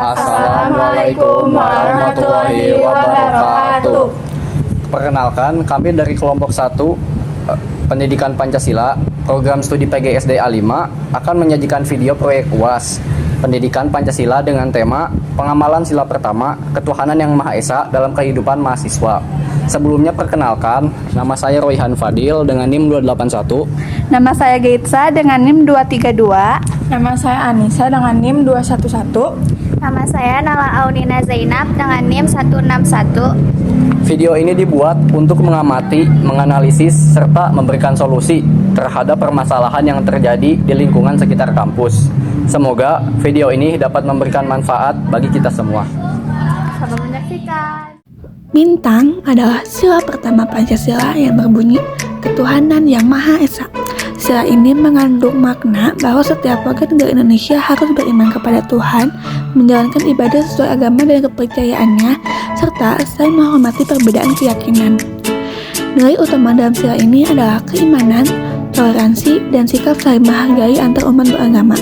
Assalamualaikum warahmatullahi wabarakatuh. Perkenalkan, kami dari kelompok 1 Pendidikan Pancasila, program studi PGSD A5 akan menyajikan video proyek UAS Pendidikan Pancasila dengan tema Pengamalan Sila Pertama, Ketuhanan Yang Maha Esa dalam Kehidupan Mahasiswa. Sebelumnya perkenalkan, nama saya Royhan Fadil dengan NIM 281. Nama saya Geitsa dengan NIM 232. Nama saya Anissa dengan NIM 211. Nama saya Nala Aunina Zainab dengan NIM 161. Video ini dibuat untuk mengamati, menganalisis, serta memberikan solusi terhadap permasalahan yang terjadi di lingkungan sekitar kampus. Semoga video ini dapat memberikan manfaat bagi kita semua. Selamat menyaksikan. Bintang adalah sila pertama Pancasila yang berbunyi Ketuhanan Yang Maha Esa. Sila ini mengandung makna bahwa setiap warga negara Indonesia harus beriman kepada Tuhan, menjalankan ibadah sesuai agama dan kepercayaannya, serta saling menghormati perbedaan keyakinan. Nilai utama dalam sila ini adalah keimanan, toleransi, dan sikap saling menghargai antar umat beragama.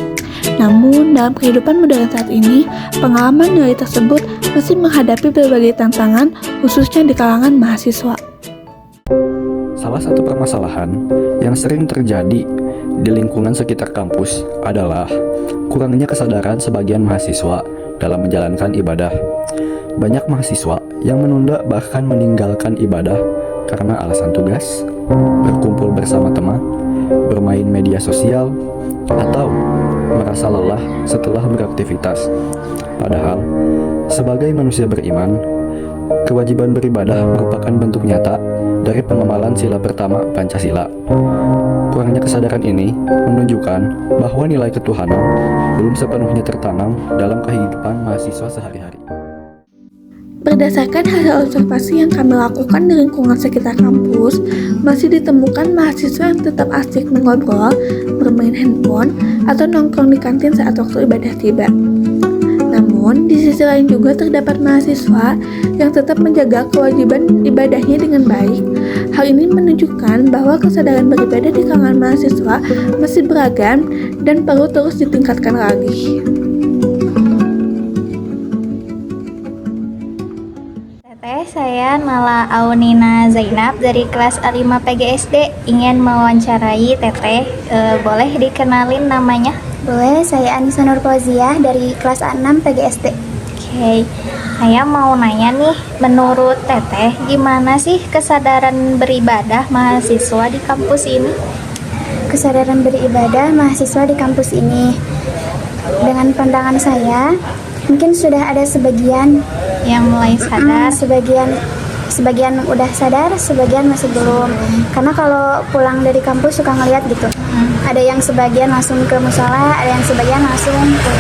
Namun, dalam kehidupan modern saat ini, pengalaman nilai tersebut masih menghadapi berbagai tantangan, khususnya di kalangan mahasiswa. Salah satu permasalahan yang sering terjadi di lingkungan sekitar kampus adalah kurangnya kesadaran sebagian mahasiswa dalam menjalankan ibadah. Banyak mahasiswa yang menunda bahkan meninggalkan ibadah karena alasan tugas, berkumpul bersama teman, bermain media sosial, atau merasa lelah setelah beraktivitas. Padahal, sebagai manusia beriman, kewajiban beribadah merupakan bentuk nyata dari pengamalan sila pertama Pancasila. Kurangnya kesadaran ini menunjukkan bahwa nilai ketuhanan belum sepenuhnya tertanam dalam kehidupan mahasiswa sehari-hari. Berdasarkan hasil observasi yang kami lakukan di lingkungan sekitar kampus, masih ditemukan mahasiswa yang tetap asik mengobrol, bermain handphone, atau nongkrong di kantin saat waktu ibadah tiba. Namun, di sisi lain juga terdapat mahasiswa yang tetap menjaga kewajiban ibadahnya dengan baik. Hal ini menunjukkan bahwa kesadaran beribadah di kalangan mahasiswa masih beragam dan perlu terus ditingkatkan lagi. Teteh, saya Nala Aunina Zainab dari kelas A5 PGSD. Ingin mewawancarai Teteh, boleh dikenalin namanya? Boleh, saya Anissa Nur Fauziah dari kelas A6 PGSD. Oke, saya mau nanya nih, menurut Teteh, gimana sih kesadaran beribadah mahasiswa di kampus ini? Kesadaran beribadah mahasiswa di kampus ini, dengan pandangan saya, mungkin sudah ada sebagian Yang mulai sadar? Sebagian udah sadar, sebagian masih belum. Karena kalau pulang dari kampus suka ngeliat gitu. Ada yang sebagian langsung ke musola, ada yang sebagian langsung pulang gitu.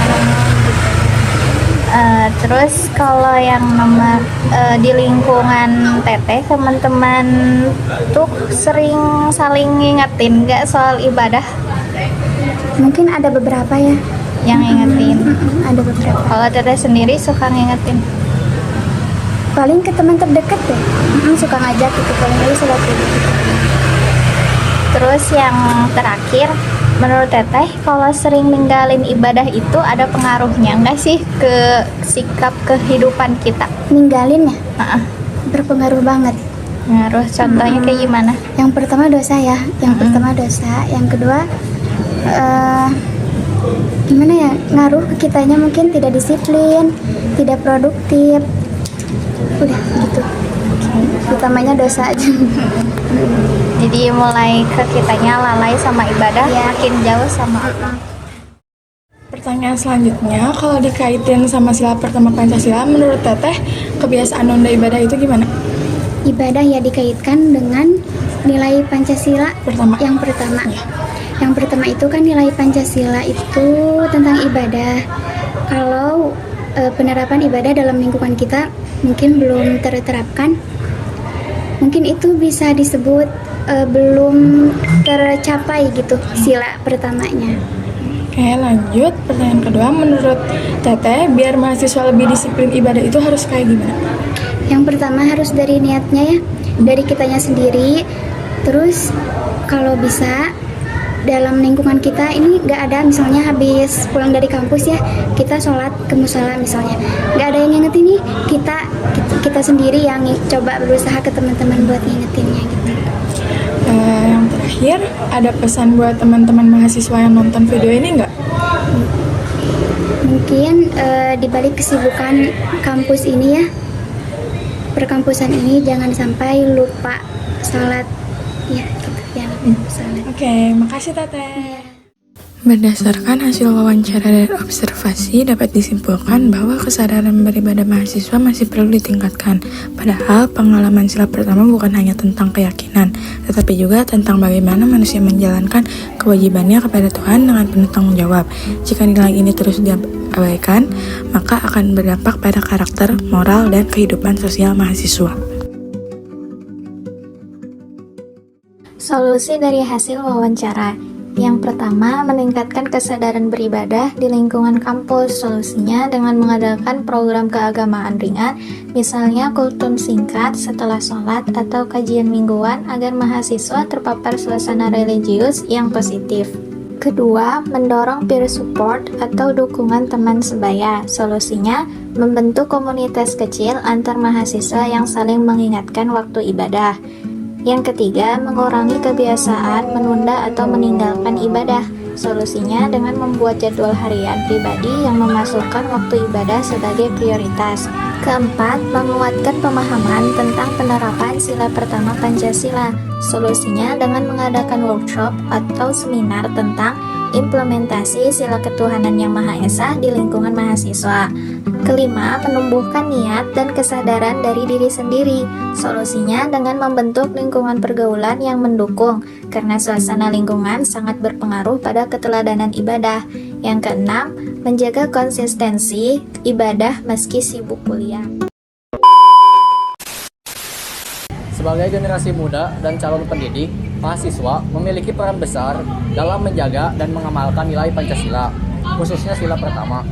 Terus kalau yang nomor di lingkungan Teteh, teman-teman tuh sering saling ngingetin nggak soal ibadah? Mungkin ada beberapa ya. Yang ngingetin? Ada beberapa. Kalau Teteh sendiri suka ngingetin? Paling ke teman terdekat ya. Suka ngajak gitu, paling lagi sholat gitu. Terus yang terakhir, menurut Teteh, kalau sering ninggalin ibadah itu ada pengaruhnya nggak sih ke sikap kehidupan kita? Ninggalin ya? Berpengaruh banget. Pengaruh, contohnya kayak gimana? Yang pertama dosa ya. Yang pertama dosa. Yang kedua, gimana ya? Ngaruh ke kitanya mungkin tidak disiplin, tidak produktif. Udah gitu. Utamanya dosa aja. Jadi mulai ke kitanya lalai sama ibadah, makin jauh sama Allah. Pertanyaan selanjutnya, kalau dikaitin sama sila pertama Pancasila, menurut Teteh, kebiasaan nunda ibadah itu gimana? Ibadah ya dikaitkan dengan nilai Pancasila yang pertama. Yang pertama itu kan nilai Pancasila itu tentang ibadah. Kalau penerapan ibadah dalam lingkungan kita mungkin belum terterapkan, mungkin itu bisa disebut belum tercapai gitu sila pertamanya. Oke, lanjut. Pertanyaan kedua, menurut Teteh, biar mahasiswa lebih disiplin ibadah itu harus kayak gimana? Yang pertama harus dari niatnya ya, dari kitanya sendiri. Terus kalau bisa dalam lingkungan kita ini nggak ada, misalnya habis pulang dari kampus ya kita sholat ke musala misalnya, nggak ada yang ngingetin nih, kita sendiri yang coba berusaha ke teman-teman buat ngingetinnya gitu. Yang terakhir, ada pesan buat teman-teman mahasiswa yang nonton video ini nggak? Mungkin di balik kesibukan kampus ini ya, perkampusan ini jangan sampai lupa sholat ya gitu ya, sholat. Oke, makasih Teteh. Berdasarkan hasil wawancara dan observasi, dapat disimpulkan bahwa kesadaran beribadah mahasiswa masih perlu ditingkatkan. Padahal pengalaman sila pertama bukan hanya tentang keyakinan, tetapi juga tentang bagaimana manusia menjalankan kewajibannya kepada Tuhan dengan penuh tanggung jawab. Jika nilai ini terus diabaikan, maka akan berdampak pada karakter, moral, dan kehidupan sosial mahasiswa. Solusi dari hasil wawancara. Yang pertama, meningkatkan kesadaran beribadah di lingkungan kampus. Solusinya dengan mengadakan program keagamaan ringan, misalnya kultum singkat setelah sholat atau kajian mingguan agar mahasiswa terpapar suasana religius yang positif. Kedua, mendorong peer support atau dukungan teman sebaya. Solusinya, membentuk komunitas kecil antar mahasiswa yang saling mengingatkan waktu ibadah. Yang ketiga, mengurangi kebiasaan menunda atau meninggalkan ibadah. Solusinya dengan membuat jadwal harian pribadi yang memasukkan waktu ibadah sebagai prioritas. Keempat, menguatkan pemahaman tentang penerapan sila pertama Pancasila. Solusinya dengan mengadakan workshop atau seminar tentang implementasi sila ketuhanan yang Maha Esa di lingkungan mahasiswa. Kelima, menumbuhkan niat dan kesadaran dari diri sendiri. Solusinya dengan membentuk lingkungan pergaulan yang mendukung, karena suasana lingkungan sangat berpengaruh pada keteladanan ibadah. Yang keenam, menjaga konsistensi ibadah meski sibuk kuliah. Sebagai generasi muda dan calon pendidik, mahasiswa memiliki peran besar dalam menjaga dan mengamalkan nilai Pancasila, khususnya sila pertama.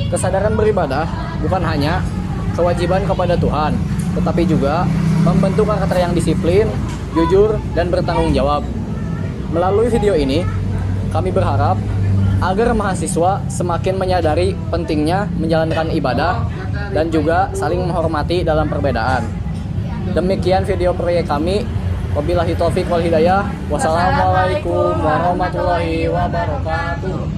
Kesadaran beribadah bukan hanya kewajiban kepada Tuhan, tetapi juga membentuk karakter yang disiplin, jujur, dan bertanggung jawab. Melalui video ini, kami berharap agar mahasiswa semakin menyadari pentingnya menjalankan ibadah dan juga saling menghormati dalam perbedaan. Demikian video proyek kami. Wabillahi taufik wal hidayah. Wassalamualaikum warahmatullahi wabarakatuh.